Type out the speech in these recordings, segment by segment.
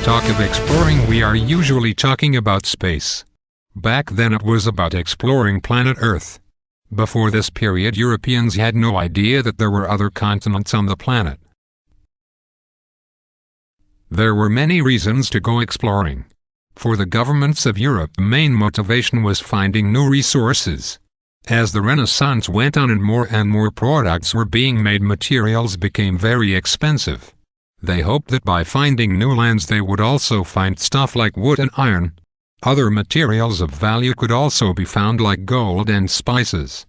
talk of exploring, we are usually talking about space. Back then it was about exploring planet Earth. Before this period, Europeans had no idea that there were other continents on the planet. There were many reasons to go exploring. For the governments of Europe, the main motivation was finding new resources. As the Renaissance went on and more products were being made, materials became very expensive. They hoped that by finding new lands they would also find stuff like wood and iron. Other materials of value could also be found, like gold and spices.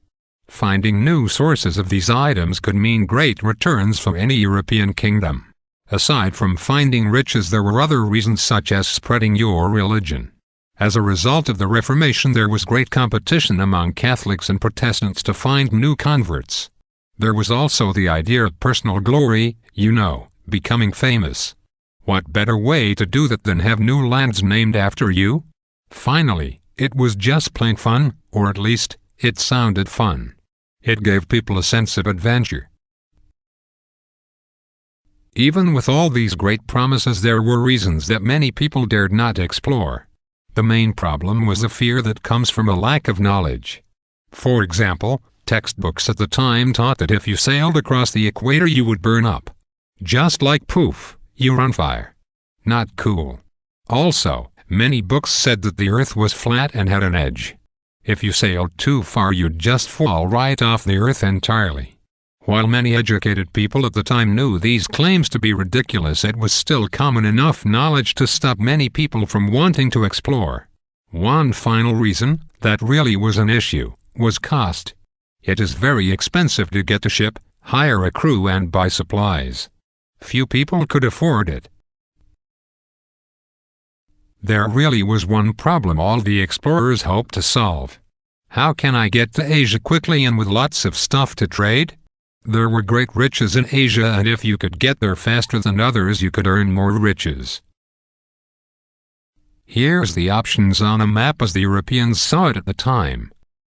Finding new sources of these items could mean great returns for any European kingdom. Aside from finding riches, there were other reasons, such as spreading your religion. As a result of the Reformation, there was great competition among Catholics and Protestants to find new converts. There was also the idea of personal glory, becoming famous. What better way to do that than have new lands named after you? Finally, it was just plain fun, or at least, it sounded fun. It gave people a sense of adventure. Even with all these great promises, there were reasons that many people dared not explore. The main problem was the fear that comes from a lack of knowledge. For example, textbooks at the time taught that if you sailed across the equator you would burn up. Just like poof, you're on fire. Not cool. Also, many books said that the Earth was flat and had an edge. If you sailed too far you'd just fall right off the Earth entirely. While many educated people at the time knew these claims to be ridiculous, it was still common enough knowledge to stop many people from wanting to explore. One final reason that really was an issue was cost. It is very expensive to get a ship, hire a crew, and buy supplies. Few people could afford it. There really was one problem all the explorers hoped to solve. How can I get to Asia quickly and with lots of stuff to trade? There were great riches in Asia, and if you could get there faster than others you could earn more riches. Here's the options on a map as the Europeans saw it at the time.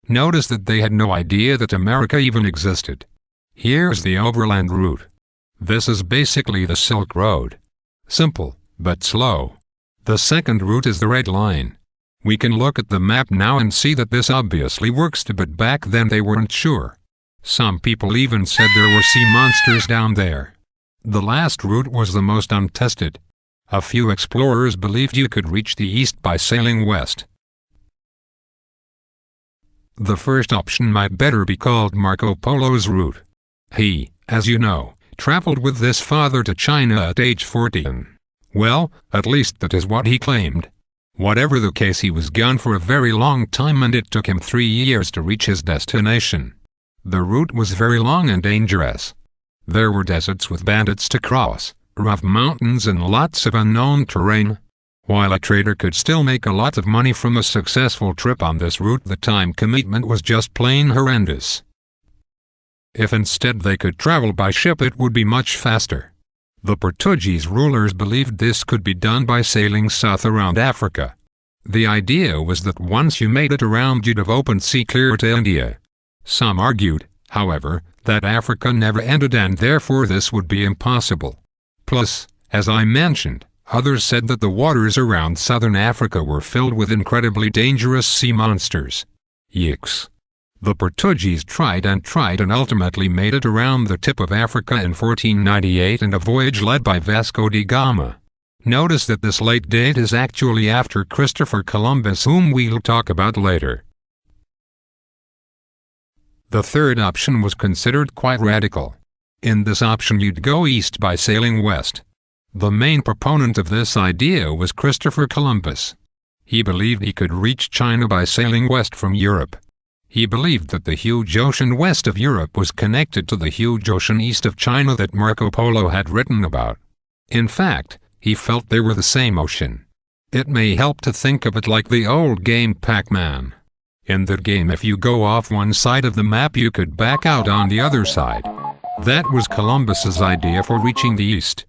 Notice that they had no idea that America even existed. Here's the overland route. This is basically the Silk Road. Simple, but slow. The second route is the Red Line. We can look at the map now and see that this obviously works, but back then they weren't sure. Some people even said there were sea monsters down there. The last route was the most untested. A few explorers believed you could reach the east by sailing west. The first option might better be called Marco Polo's route. He, as you know, traveled with his father to China at age 14. Well, at least that is what he claimed. Whatever the case, he was gone for a very long time and it took him 3 years to reach his destination. The route was very long and dangerous. There were deserts with bandits to cross, rough mountains, and lots of unknown terrain. While a trader could still make a lot of money from a successful trip on this route, the time commitment was just plain horrendous. If instead they could travel by ship, it would be much faster. The Portuguese rulers believed this could be done by sailing south around Africa. The idea was that once you made it around you'd have open sea clear to India. Some argued, however, that Africa never ended and therefore this would be impossible. Plus, as I mentioned, others said that the waters around southern Africa were filled with incredibly dangerous sea monsters. Yikes. The Portuguese tried and ultimately made it around the tip of Africa in 1498 in a voyage led by Vasco da Gama. Notice that this late date is actually after Christopher Columbus, whom we'll talk about later. The third option was considered quite radical. In this option you'd go east by sailing west. The main proponent of this idea was Christopher Columbus. He believed he could reach China by sailing west from Europe. He believed that the huge ocean west of Europe was connected to the huge ocean east of China that Marco Polo had written about. In fact, he felt they were the same ocean. It may help to think of it like the old game Pac-Man. In that game, if you go off one side of the map you could back out on the other side. That was Columbus's idea for reaching the east.